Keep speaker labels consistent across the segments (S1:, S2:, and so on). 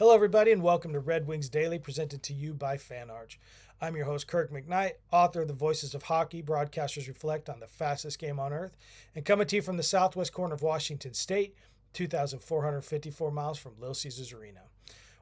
S1: Hello, everybody, and welcome to Red Wings Daily, presented to you by FanArch. I'm your host, Kirk MckNight, author of The Voices of Hockey, Broadcasters Reflect on the Fastest Game on Earth, and coming to you from the southwest corner of Washington State, 2,454 miles from Little Caesars Arena.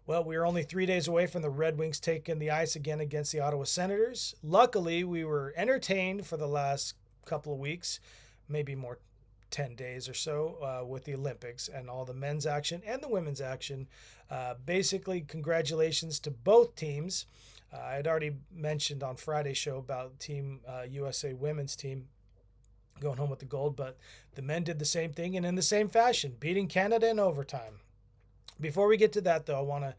S1: Well, we are only 3 days away from the Red Wings taking the ice again against the Ottawa Senators. Luckily, we were entertained for the last couple of weeks, maybe more 10 days or so with the Olympics and all the men's action and the women's action. Basically, congratulations to both teams. I had already mentioned on Friday's show about Team USA women's team going home with the gold, but the men did the same thing and in the same fashion, beating Canada in overtime. Before we get to that, though, I want to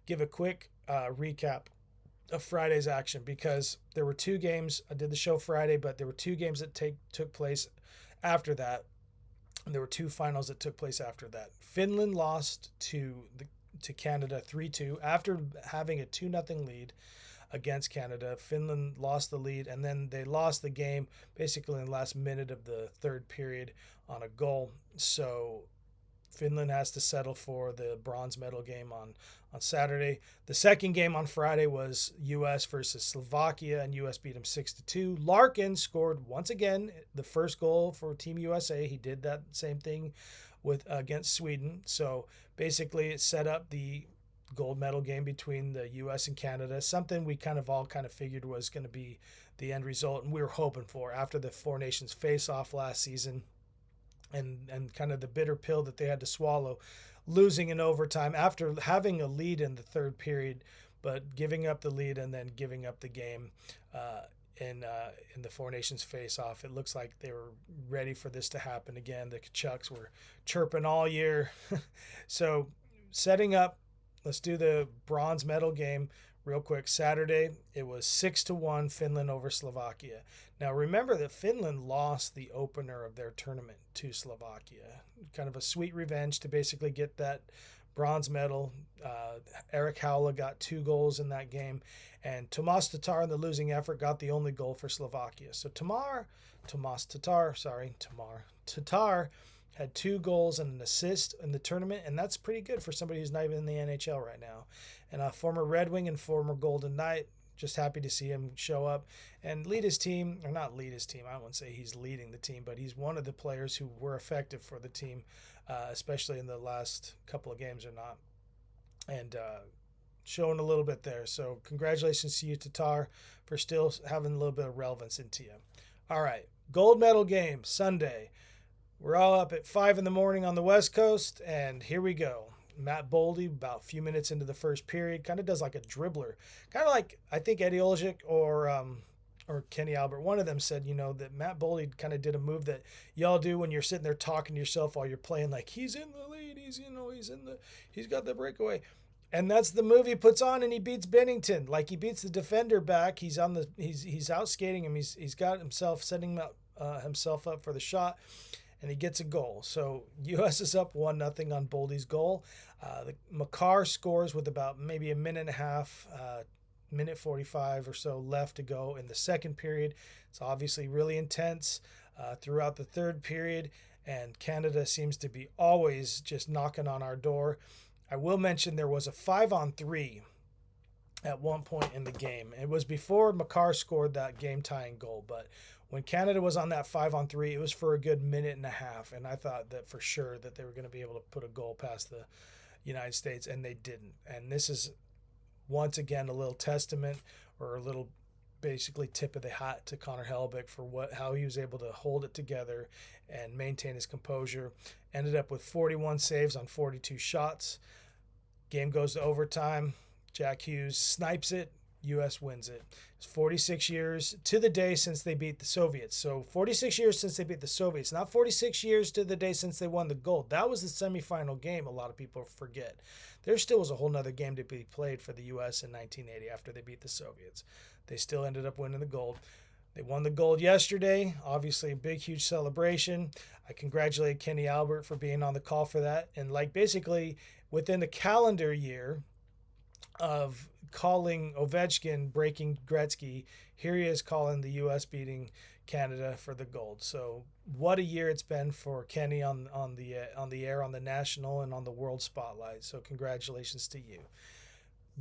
S1: give a quick recap of Friday's action because there were two games. I did the show Friday, but there were two games that took place after that. And there were two finals that took place after that. Finland lost to Canada 3-2 after having a 2-0 lead against Canada. Finland lost the lead, and then they lost the game basically in the last minute of the third period on a goal. So Finland has to settle for the bronze medal game on Saturday. The second game on Friday was U.S. versus Slovakia, and U.S. beat them 6-2. Larkin scored once again the first goal for Team USA. He did that same thing against Sweden. So basically it set up the gold medal game between the U.S. and Canada, something we all figured was going to be the end result, and we were hoping for after the Four Nations face-off last season. And kind of the bitter pill that they had to swallow, losing in overtime after having a lead in the third period, but giving up the lead and then giving up the game in the Four Nations face-off. It looks like they were ready for this to happen again. The Kachucks were chirping all year. So setting up, let's do the bronze medal game real quick. Saturday, it was 6-1 Finland over Slovakia. Now remember that Finland lost the opener of their tournament to Slovakia. Kind of a sweet revenge to basically get that bronze medal. Eric Haula got 2 goals in that game, and Tomas Tatar in the losing effort got the only goal for Slovakia. So Tatar had 2 goals and an assist in the tournament, and that's pretty good for somebody who's not even in the NHL right now. And a former Red Wing and former Golden Knight, just happy to see him show up and lead his team, or not lead his team. I wouldn't say he's leading the team, but he's one of the players who were effective for the team, especially in the last couple of games or not, and showing a little bit there. So congratulations to you, Tatar, for still having a little bit of relevance into you. All right, gold medal game, Sunday. We're all up at 5 in the morning on the West Coast, and here we go. Matt Boldy, about a few minutes into the first period, kind of does like a dribbler. Kind of like, I think Eddie Olczyk or Kenny Albert, one of them said, that Matt Boldy kind of did a move that y'all do when you're sitting there talking to yourself while you're playing, like he's in the lead, he's got the breakaway. And that's the move he puts on, and he beats Bennington. Like he beats the defender back. He's out skating him. He's got himself setting himself up for the shot, and he gets a goal. So U.S. is up 1-0 on Boldy's goal. Makar scores with about maybe a minute and a half, minute 45 or so left to go in the second period. It's obviously really intense throughout the third period, and Canada seems to be always just knocking on our door. I will mention there was a 5-on-3 at one point in the game. It was before Makar scored that game-tying goal, but when Canada was on that 5-on-3, it was for a good minute and a half, and I thought that for sure that they were going to be able to put a goal past the United States, and they didn't. And this is, once again, a little testament or a little basically tip of the hat to Connor Hellebuyck for how he was able to hold it together and maintain his composure. Ended up with 41 saves on 42 shots. Game goes to overtime. Jack Hughes snipes it. U.S. wins it. It's 46 years to the day since they beat the Soviets. So 46 years since they beat the Soviets, not 46 years to the day since they won the gold. That was the semifinal game, a lot of people forget. There still was a whole nother game to be played for the U.S. in 1980 after they beat the Soviets. They still ended up winning the gold. They won the gold yesterday. Obviously, a big, huge celebration. I congratulate Kenny Albert for being on the call for that. And basically within the calendar year of calling Ovechkin breaking Gretzky, here he is calling the U.S. beating Canada for the gold. So what a year it's been for Kenny on the air, on the national and on the world spotlight. So congratulations to you.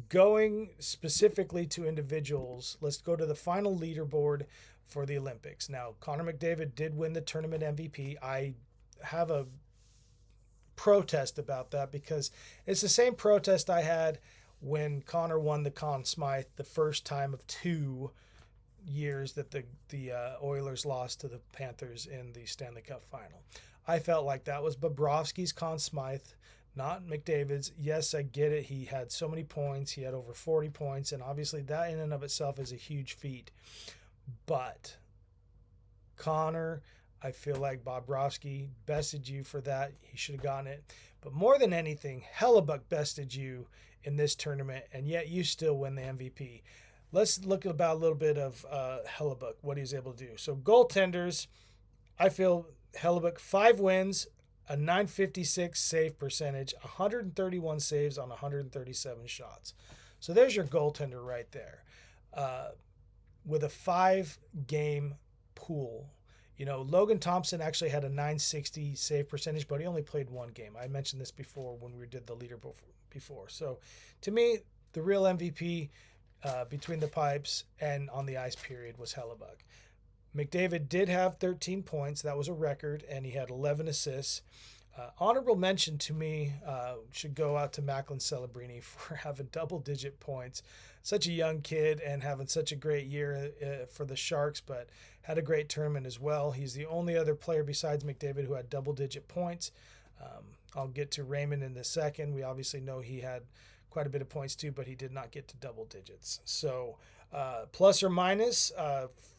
S1: Going specifically to individuals, let's go to the final leaderboard for the Olympics. Now, Connor McDavid did win the tournament MVP. I have a protest about that because it's the same protest I had when Connor won the Conn Smythe the first time of 2 years that the Oilers lost to the Panthers in the Stanley Cup final. I felt like that was Bobrovsky's Conn Smythe, not McDavid's. Yes, I get it. He had so many points. He had over 40 points, and obviously that in and of itself is a huge feat. But Connor, I feel like Bobrovsky bested you for that. He should have gotten it. But more than anything, Hellebuck bested you in this tournament, and yet you still win the MVP. Let's look about a little bit of Hellebuck, what he was able to do. So goaltenders, I feel Hellebuck, 5 wins, a .956 save percentage, 131 saves on 137 shots. So there's your goaltender right there. With a 5-game pool. You know, Logan Thompson actually had a .960 save percentage, but he only played 1 game. I mentioned this before when we did the leader before. So to me, the real MVP between the pipes and on the ice period was Hellebuck. McDavid did have 13 points. That was a record, and he had 11 assists. Honorable mention to me should go out to Macklin Celebrini for having double-digit points. Such a young kid and having such a great year for the Sharks, but had a great tournament as well. He's the only other player besides McDavid who had double-digit points. I'll get to Raymond in a second. We obviously know he had quite a bit of points too, but he did not get to double digits. So plus or minus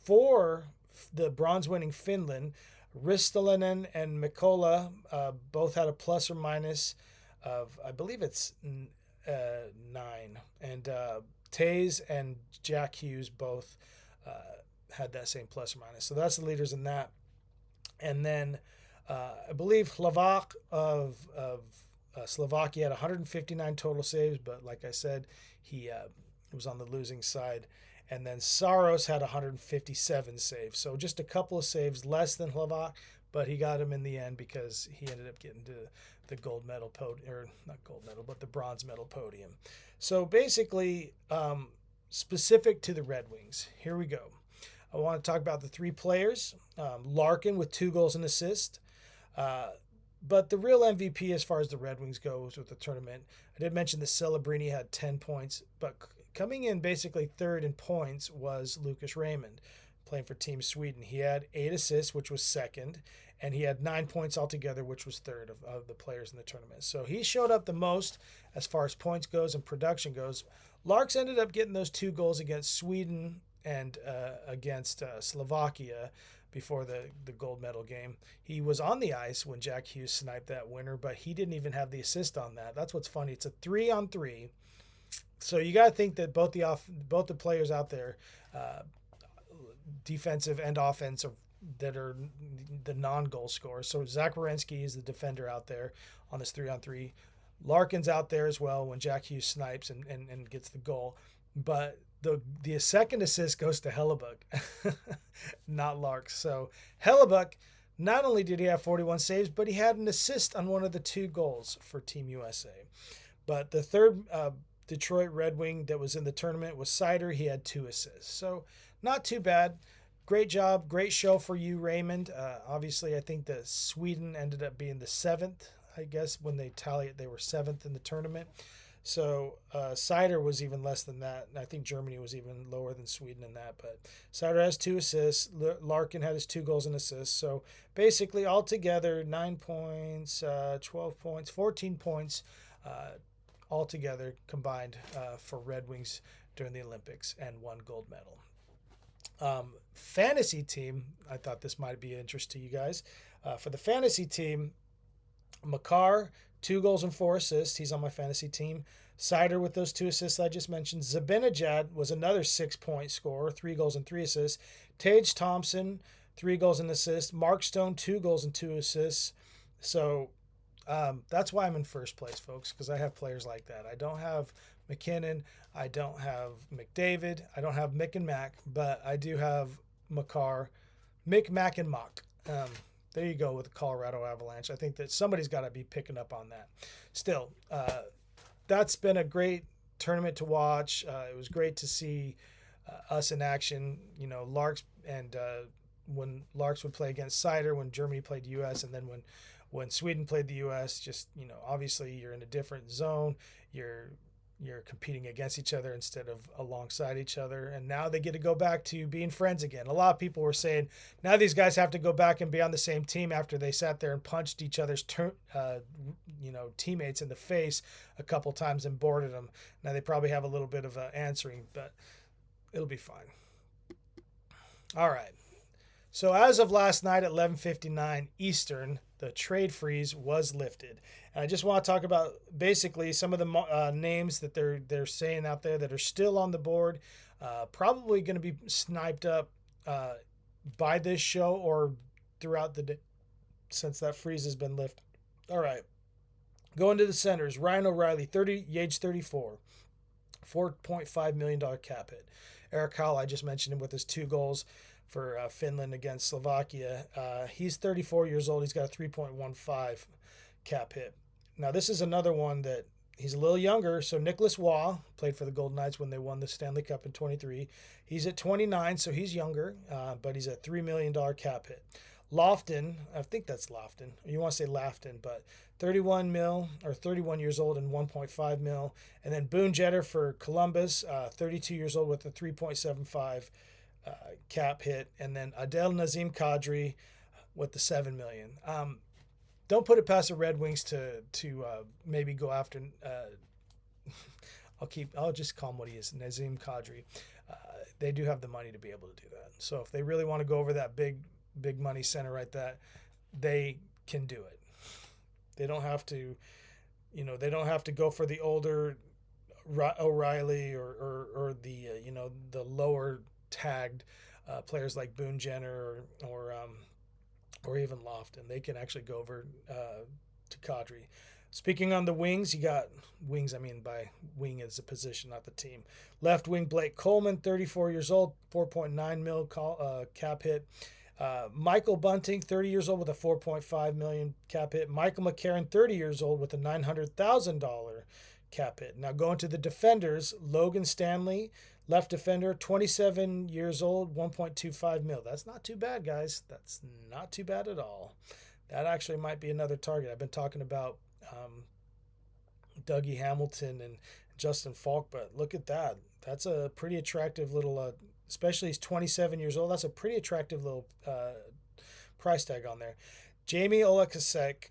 S1: for the bronze-winning Finland, Ristolainen and Mikkola both had a plus or minus of, I believe it's 9. And Tays and Jack Hughes both had that same plus or minus. So that's the leaders in that. And then I believe Hlavak of Slovakia had 159 total saves, but like I said, he was on the losing side. And then Saros had 157 saves. So just a couple of saves less than Hlavak, but he got him in the end because he ended up getting to the gold medal podium, or not gold medal, but the bronze medal podium. So basically, specific to the Red Wings, here we go. I want to talk about the 3 players. Larkin with 2 goals and assist. But the real MVP as far as the Red Wings goes with the tournament, I did mention that Celebrini had 10 points, but coming in basically third in points was Lucas Raymond, playing for Team Sweden. He had 8 assists, which was second, and he had 9 points altogether, which was third of the players in the tournament. So he showed up the most as far as points goes and production goes. Larks ended up getting those 2 goals against Sweden and against Slovakia before the gold medal game. He was on the ice when Jack Hughes sniped that winner, but he didn't even have the assist on that. That's what's funny. It's a 3-on-3. So you got to think that both the players out there, defensive and offensive, that are the non-goal scorers. So Zach Werenski is the defender out there on this 3-on-3. Larkin's out there as well when Jack Hughes snipes and gets the goal. But the second assist goes to Hellebuck, not Larks. So Hellebuck, not only did he have 41 saves, but he had an assist on one of the 2 goals for Team USA. But the third Detroit Red Wing that was in the tournament was Seider. He had 2 assists. So not too bad. Great job. Great show for you, Raymond. Obviously, I think that Sweden ended up being the 7th, I guess. When they tally it, they were 7th in the tournament. So Seider was even less than that. And I think Germany was even lower than Sweden in that. But Seider has 2 assists. Larkin had his 2 goals and assists. So basically, altogether, 9 points, 12 points, 14 points altogether combined for Red Wings during the Olympics, and 1 gold medal. Fantasy team, I thought this might be of interest to you guys. For the fantasy team, Makar, 2 goals and 4 assists. He's on my fantasy team. Seider with those 2 assists I just mentioned. Zibanejad was another 6-point scorer, 3 goals and 3 assists. Tage Thompson, 3 goals and assists. Mark Stone, 2 goals and 2 assists. So that's why I'm in first place, folks, because I have players like that. I don't have McKinnon. I don't have McDavid. I don't have Mick and Mac, but I do have Makar, MckNight. There you go with the Colorado Avalanche. I think that somebody's got to be picking up on that. Still, that's been a great tournament to watch. It was great to see us in action. You know, Larks and when Larks would play against Cider, when Germany played the U.S., and then when Sweden played the U.S., just, you know, obviously you're in a different zone. You're competing against each other instead of alongside each other. And now they get to go back to being friends again. A lot of people were saying now these guys have to go back and be on the same team after they sat there and punched each other's teammates in the face a couple times and boarded them. Now they probably have a little bit of answering, but it'll be fine. All right. So as of last night at 11:59 Eastern, the trade freeze was lifted. And I just want to talk about basically some of the names that they're saying out there that are still on the board, probably going to be sniped up by this show or throughout the day since that freeze has been lifted. All right. Going to the centers, Ryan O'Reilly, age 34, $4.5 million cap hit. Eric Howell, I just mentioned him with his 2 goals for Finland against Slovakia. He's 34 years old. He's got a 3.15 cap hit. Now, this is another one that he's a little younger. So Nicholas Waugh played for the Golden Knights when they won the Stanley Cup in 23. He's at 29, so he's younger, but he's a $3 million cap hit. Lofton, I think that's Lofton. You want to say Lafton, but 31 years old and 1.5 mil. And then Boone Jeter for Columbus, 32 years old with a 3.75 cap hit. And then Adel Nazem Kadri with the $7 million. Don't put it past the Red Wings to maybe go after. I'll just call him what he is, Nazem Kadri. They do have the money to be able to do that. So if they really want to go over that big money center right that, they can do it. They don't have to, they don't have to go for the older O'Reilly or the the lower tagged players like Boone Jenner or even Lofton. They can actually go over to Kadri. Speaking on the wings, you got wings. I mean, by wing is a position, not the team. Left wing Blake Coleman, 34 years old, 4.9 mil cap hit. Michael Bunting, 30 years old with a 4.5 million cap hit. Michael McCarron, 30 years old with a $900,000 cap hit. Now going to the defenders, Logan Stanley, left defender, 27 years old, 1.25 mil. That's not too bad, guys. That's not too bad at all. That actually might be another target. I've been talking about Dougie Hamilton and Justin Falk, but look at that. That's a pretty attractive little, especially he's 27 years old. That's a pretty attractive little price tag on there. Jamie Oleksiak,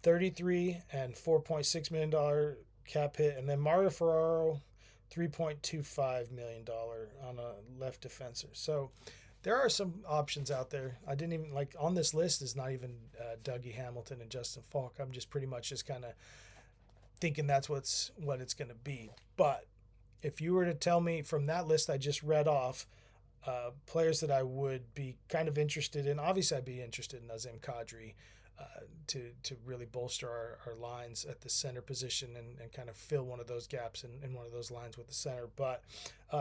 S1: 33 and $4.6 million cap hit. And then Mario Ferraro, $3.25 million on a left defenser. So there are some options out there. I didn't even on this list is not even Dougie Hamilton and Justin Falk. I'm just pretty much just kind of thinking that's what it's going to be. But if you were to tell me from that list I just read off, players that I would be kind of interested in, obviously I'd be interested in Nazem Kadri to really bolster our lines at the center position and kind of fill one of those gaps in one of those lines with the center. But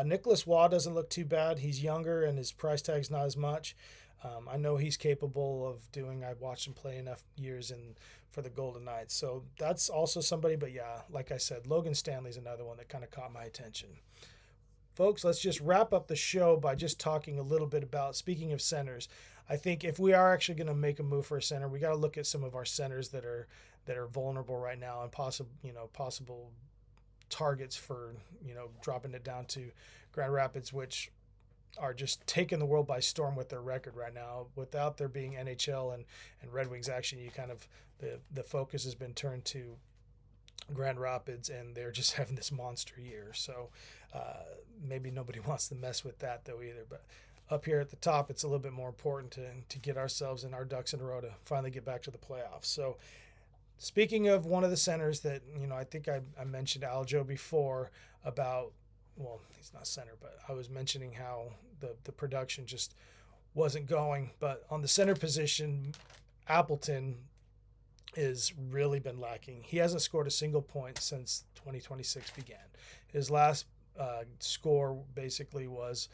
S1: Nicholas Waugh doesn't look too bad. He's younger and his price tag's not as much. I know he's capable of doing. I've watched him play enough years for the Golden Knights. So that's also somebody. But yeah, like I said, Logan Stanley's another one that kind of caught my attention. Folks, let's just wrap up the show by just talking a little bit about, speaking of centers, I think if we are actually going to make a move for a center, we got to look at some of our centers that are vulnerable right now and possible targets for, dropping it down to Grand Rapids, which are just taking the world by storm with their record right now. Without there being NHL and Red Wings action, you kind of the focus has been turned to Grand Rapids, and they're just having this monster year. So maybe nobody wants to mess with that though either. But up here at the top, it's a little bit more important to get ourselves and our ducks in a row to finally get back to the playoffs. So speaking of one of the centers that, I think I mentioned Aljo before about, well, he's not center, but I was mentioning how the production just wasn't going. But on the center position, Appleton has really been lacking. He hasn't scored a single point since 2026 began. His last score basically was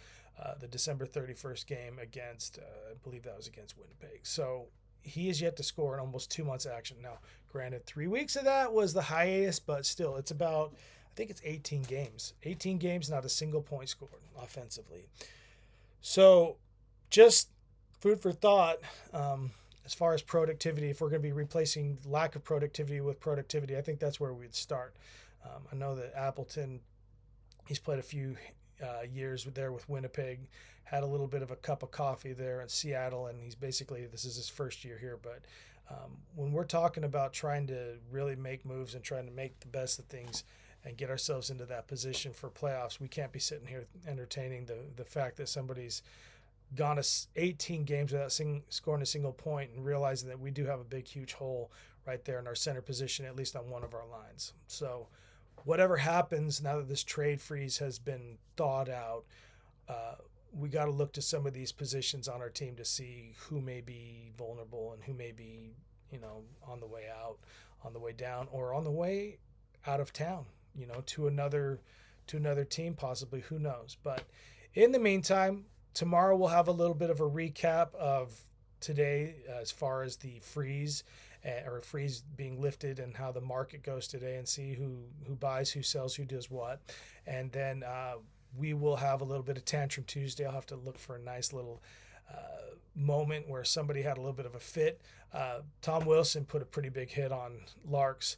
S1: the December 31st game against, I believe that was against Winnipeg. So he is yet to score in almost 2 months action. Now, granted, 3 weeks of that was the hiatus, but still, it's about, I think it's 18 games. 18 games, not a single point scored offensively. So just food for thought. As far as productivity, if we're going to be replacing lack of productivity with productivity, I think that's where we'd start. I know that Appleton, he's played a few years there with Winnipeg, had a little bit of a cup of coffee there in Seattle, and this is his first year here. But when we're talking about trying to really make moves and trying to make the best of things and get ourselves into that position for playoffs, we can't be sitting here entertaining the fact that somebody's gone 18 games without scoring a single point and realizing that we do have a big, huge hole right there in our center position, at least on one of our lines. So whatever happens now that this trade freeze has been thawed out, we got to look to some of these positions on our team to see who may be vulnerable and who may be, on the way out, on the way down, or on the way out of town, to another team possibly. Who knows? But in the meantime, tomorrow we'll have a little bit of a recap of today as far as the freeze being lifted and how the market goes today, and see who buys, who sells, who does what. And then we will have a little bit of Tantrum Tuesday. I'll have to look for a nice little moment where somebody had a little bit of a fit. Tom Wilson put a pretty big hit on Larks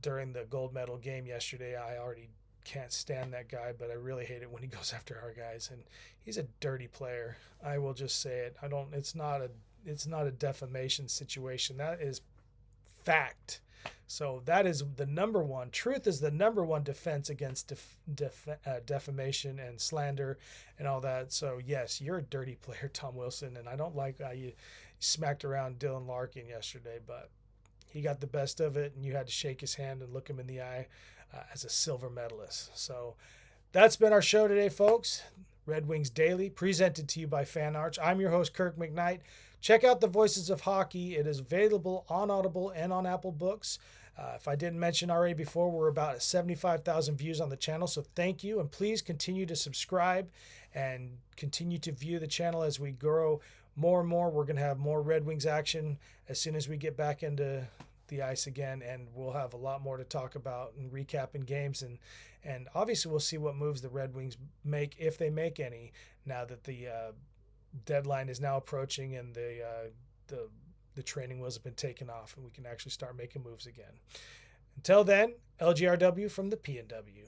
S1: during the gold medal game yesterday. I already can't stand that guy, but I really hate it when he goes after our guys, and he's a dirty player. I will just say it. It's not a defamation situation. That is fact. So that is the number one. Truth is the number one defense against defamation and slander and all that. So yes, you're a dirty player, Tom Wilson, and I don't like how you smacked around Dylan Larkin yesterday, but he got the best of it, and you had to shake his hand and look him in the eye as a silver medalist. So that's been our show today, folks. Red Wings Daily, presented to you by Fan Arch. I'm your host, Kirk MckNight. Check out The Voices of Hockey. It is available on Audible and on Apple Books. If I didn't mention already before, we're about 75,000 views on the channel, so thank you. And please continue to subscribe and continue to view the channel as we grow more and more. We're going to have more Red Wings action as soon as we get back into the ice again, and we'll have a lot more to talk about and recapping games, and obviously we'll see what moves the Red Wings make, if they make any, now that the deadline is now approaching and the training wheels have been taken off and we can actually start making moves again. Until then, LGRW from the PNW.